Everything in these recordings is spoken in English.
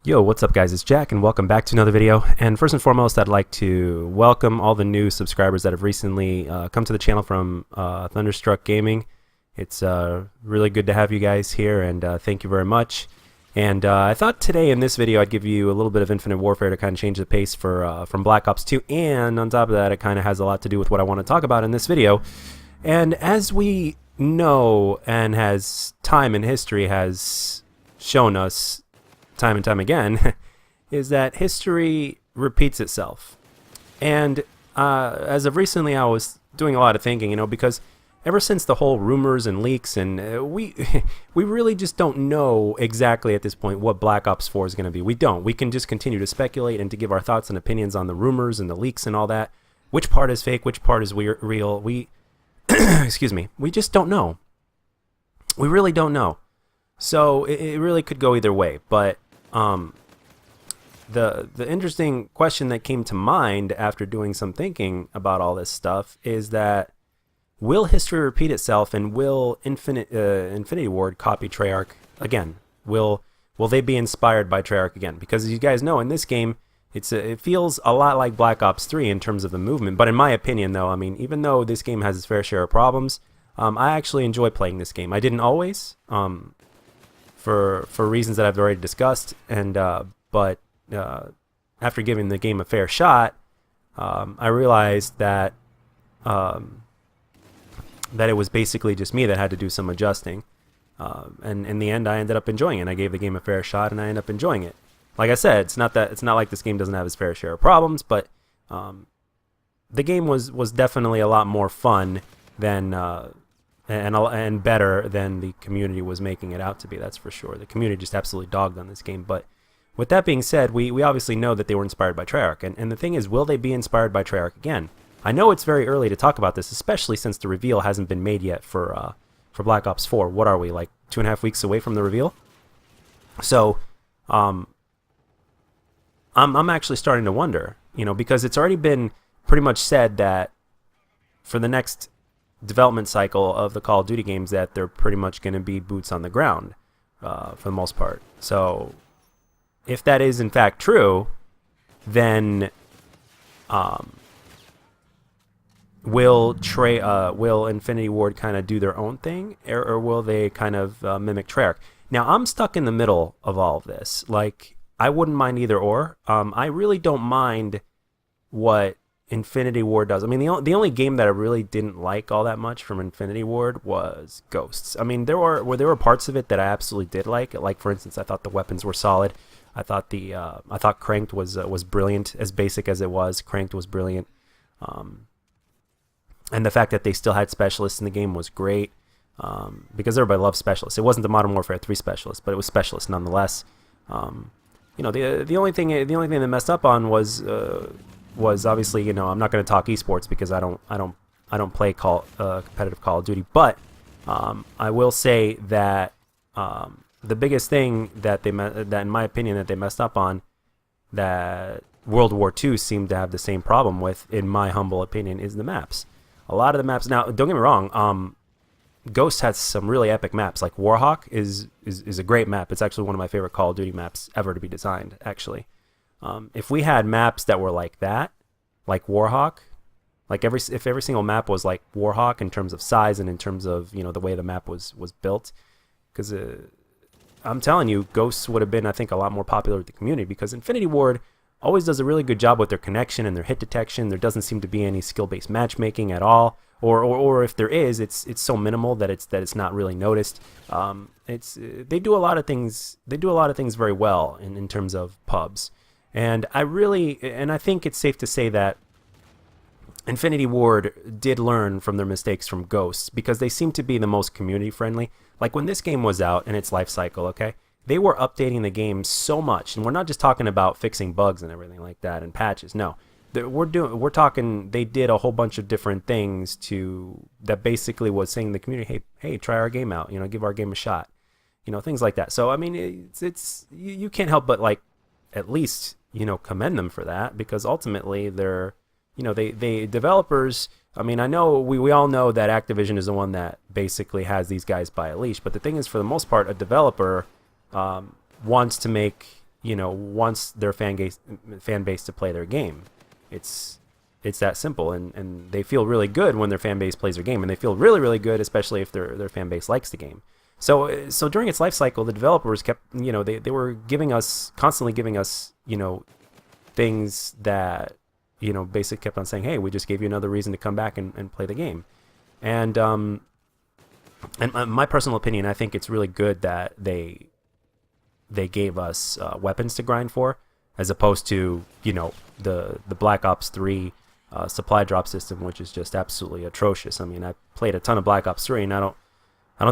Yo, what's up guys, it's Jack and welcome back to another video. And first and foremost, I'd like to welcome all the new subscribers that have recently come to the channel from Thunderstruck Gaming. It's really good to have you guys here, and thank you very much. And I thought today in this video I'd give you a little bit of Infinite Warfare to kind of change the pace for from Black Ops 2, and on top of that it kind of has a lot to do with what I want to talk about in this video. And as we know, and has time in history has shown us time and time again, is that history repeats itself. And as of recently, I was doing a lot of thinking, because ever since the whole rumors and leaks, and we really just don't know exactly at this point what Black Ops 4 is going to be. We don't. We can just continue to speculate and to give our thoughts and opinions on the rumors and the leaks and all that. Which part is fake? Which part is real? We, excuse me, we just don't know. We really don't know. So it really could go either way, but the interesting question that came to mind after doing some thinking about all this stuff is that will history repeat itself, and will Infinity Ward copy Treyarch again? Will they be inspired by Treyarch again? Because as you guys know, in this game, it feels a lot like Black Ops 3 in terms of the movement. But in my opinion, though, I mean, even though this game has its fair share of problems, I actually enjoy playing this game. I didn't always. For reasons that I've already discussed, and but after giving the game a fair shot, I realized that that it was basically just me that had to do some adjusting, and in the end, I ended up enjoying it. I gave the game a fair shot, and I ended up enjoying it. Like I said, it's not like this game doesn't have its fair share of problems, but the game was definitely a lot more fun than. And better than the community was making it out to be, that's for sure. The community just absolutely dogged on this game. But with that being said, we obviously know that they were inspired by Treyarch. And the thing is, will they be inspired by Treyarch again? I know it's very early to talk about this, especially since the reveal hasn't been made yet for Black Ops 4. What are we, like 2.5 weeks away from the reveal? So I'm actually starting to wonder, because it's already been pretty much said that for the next development cycle of the Call of Duty games, that they're pretty much going to be boots on the ground for the most part. So if that is in fact true, then will Infinity Ward kind of do their own thing, or will they kind of mimic Treyarch? Now I'm stuck in the middle of all of this. Like, I wouldn't mind either or. I really don't mind what Infinity Ward does. I mean, the only game that I really didn't like all that much from Infinity Ward was Ghosts. I mean, there were parts of it that I absolutely did like. Like, for instance, I thought the weapons were solid. I thought Cranked was brilliant. As basic as it was, Cranked was brilliant. And the fact that they still had specialists in the game was great, because everybody loves specialists. It wasn't the Modern Warfare 3 specialist, but it was specialist nonetheless. The only thing they messed up on was obviously, I'm not going to talk esports because I don't play competitive Call of Duty, but I will say that the biggest thing that in my opinion that they messed up on, that World War II seemed to have the same problem with, in my humble opinion, is the maps. A lot of the maps. Now, don't get me wrong. Ghost has some really epic maps. Like Warhawk is a great map. It's actually one of my favorite Call of Duty maps ever to be designed, actually. If we had maps that were like that, like Warhawk, if every single map was like Warhawk in terms of size and in terms of the way the map was built, because I'm telling you, Ghosts would have been, I think, a lot more popular with the community, because Infinity Ward always does a really good job with their connection and their hit detection. There doesn't seem to be any skill-based matchmaking at all, or if there is, it's so minimal that it's not really noticed. They do a lot of things. They do a lot of things very well in terms of pubs. And I think it's safe to say that Infinity Ward did learn from their mistakes from Ghosts, because they seem to be the most community friendly. Like when this game was out in its life cycle, okay, they were updating the game so much, and we're not just talking about fixing bugs and everything like that and patches. No, we're talking. They did a whole bunch of different things that basically was saying to the community, hey, try our game out. Give our game a shot. Things like that. So I mean, you can't help but at least commend them for that, because ultimately they're they developers. I mean, I know we all know that Activision is the one that basically has these guys by a leash, but the thing is, for the most part, a developer wants to make wants their fan base to play their game. It's that simple, and they feel really good when their fan base plays their game, and they feel really, really good, especially if their fan base likes the game. So during its life cycle, the developers kept, they were constantly giving us, things that, basically kept on saying, hey, we just gave you another reason to come back and play the game. And my personal opinion, I think it's really good that they gave us weapons to grind for, as opposed to, the Black Ops 3 supply drop system, which is just absolutely atrocious. I mean, I played a ton of Black Ops 3, and I don't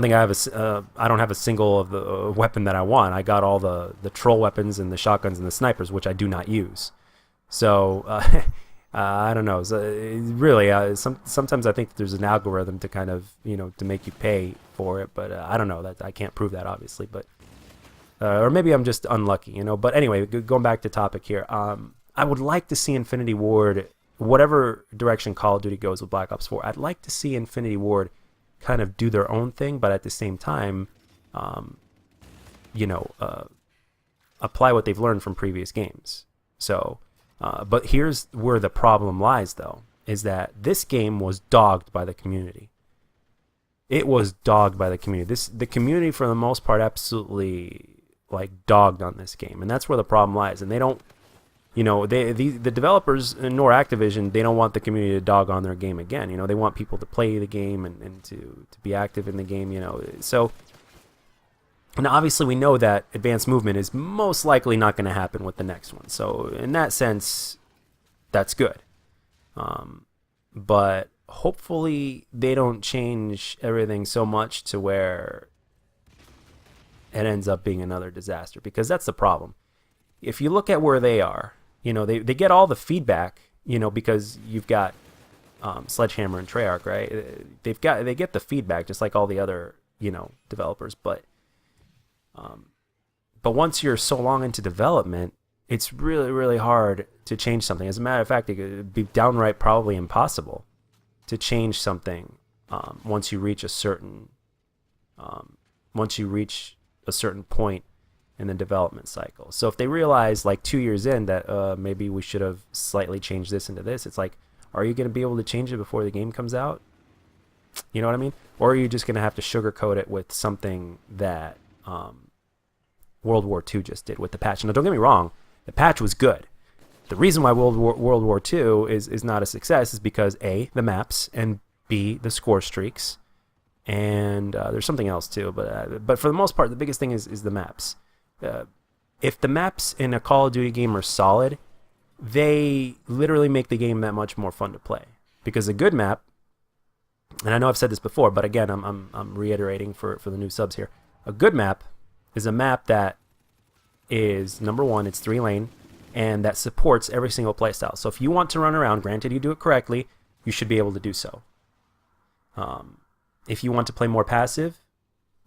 think I don't have a single of the weapon that I want. I got all the troll weapons and the shotguns and the snipers, which I do not use. So I don't know. So, really, sometimes I think there's an algorithm to kind of to make you pay for it, but I don't know. That I can't prove that, obviously, but or maybe I'm just unlucky, But anyway, going back to topic here, I would like to see Infinity Ward, whatever direction Call of Duty goes with Black Ops 4. I'd like to see Infinity Ward kind of do their own thing, but at the same time, apply what they've learned from previous games. So, but here's where the problem lies, though, is that this game was dogged by the community. It was dogged by the community. The community, for the most part, absolutely dogged on this game, and that's where the problem lies. And they don't, the developers nor Activision, they don't want the community to dog on their game again. They want people to play the game and to be active in the game. So now obviously we know that advanced movement is most likely not going to happen with the next one. So in that sense, that's good. But hopefully they don't change everything so much to where it ends up being another disaster, because that's the problem. If you look at where they are, they get all the feedback, because you've got Sledgehammer and Treyarch, right? They get the feedback just like all the other, developers, but once you're so long into development, it's really, really hard to change something. As a matter of fact, it could be downright probably impossible to change something once you reach a certain point in the development cycle. So if they realize 2 years in that maybe we should have slightly changed this into this, it's like, are you going to be able to change it before the game comes out? You know what I mean? Or are you just going to have to sugarcoat it with something that World War II just did with the patch? Now, don't get me wrong, the patch was good. The reason why World War II is not a success is because A, the maps, and B, the score streaks, and there's something else too. But for the most part, the biggest thing is the maps. If the maps in a Call of Duty game are solid, they literally make the game that much more fun to play. Because a good map, and I know I've said this before, but again, I'm reiterating for the new subs here. A good map is a map that is, number one, it's 3-lane, and that supports every single playstyle. So if you want to run around, granted you do it correctly, you should be able to do so. If you want to play more passive,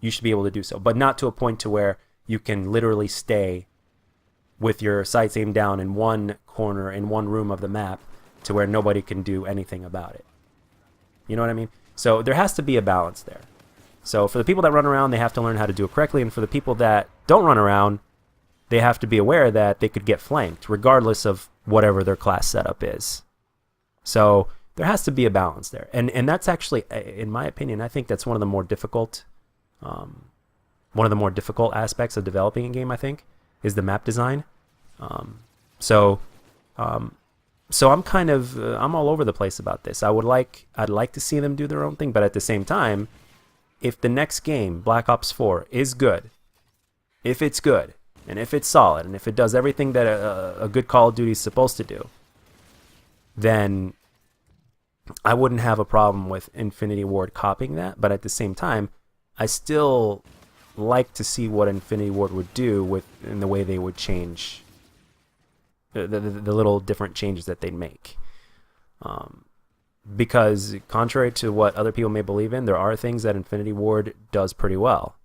you should be able to do so, but not to a point to where you can literally stay with your sights aimed down in one corner, in one room of the map, to where nobody can do anything about it. You know what I mean? So there has to be a balance there. So for the people that run around, they have to learn how to do it correctly, and for the people that don't run around, they have to be aware that they could get flanked, regardless of whatever their class setup is. So there has to be a balance there. And that's actually, in my opinion, I think that's one of the more difficult aspects of developing a game, I think, is the map design. So I'm kind of I'm all over the place about this. I'd like to see them do their own thing, but at the same time, if the next game, Black Ops 4, is good, if it's good, and if it's solid, and if it does everything that a good Call of Duty is supposed to do, then I wouldn't have a problem with Infinity Ward copying that. But at the same time, I still like to see what Infinity Ward would do in the way they would change the little different changes that they'd make. Because contrary to what other people may believe in, there are things that Infinity Ward does pretty well.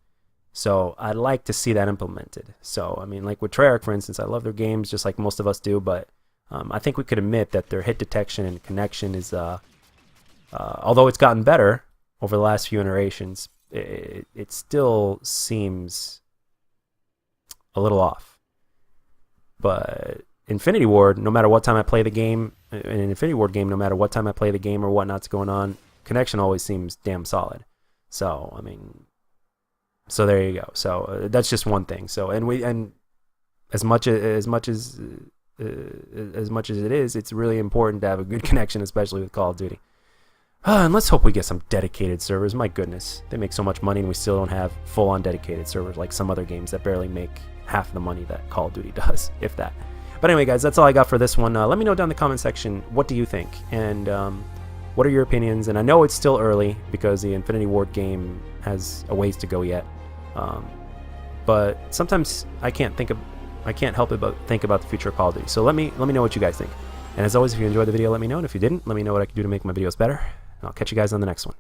So I'd like to see that implemented. So, I mean, like with Treyarch, for instance, I love their games just like most of us do, but I think we could admit that their hit detection and connection is, although it's gotten better over the last few iterations, it still seems a little off. But Infinity Ward, no matter what time I play the game, in an Infinity Ward game, no matter what time I play the game or whatnot's going on, connection always seems damn solid. So I mean, so there you go. So that's just one thing. So and as much as it is, it's really important to have a good connection, especially with Call of Duty. And let's hope we get some dedicated servers. My goodness, they make so much money and we still don't have full-on dedicated servers like some other games that barely make half the money that Call of Duty does, if that. But anyway, guys, that's all I got for this one. Let me know down in the comment section, what do you think? And what are your opinions? And I know it's still early because the Infinity Ward game has a ways to go yet. But sometimes I can't help but think about the future of Call of Duty. So let me know what you guys think. And as always, if you enjoyed the video, let me know. And if you didn't, let me know what I can do to make my videos better. And I'll catch you guys on the next one.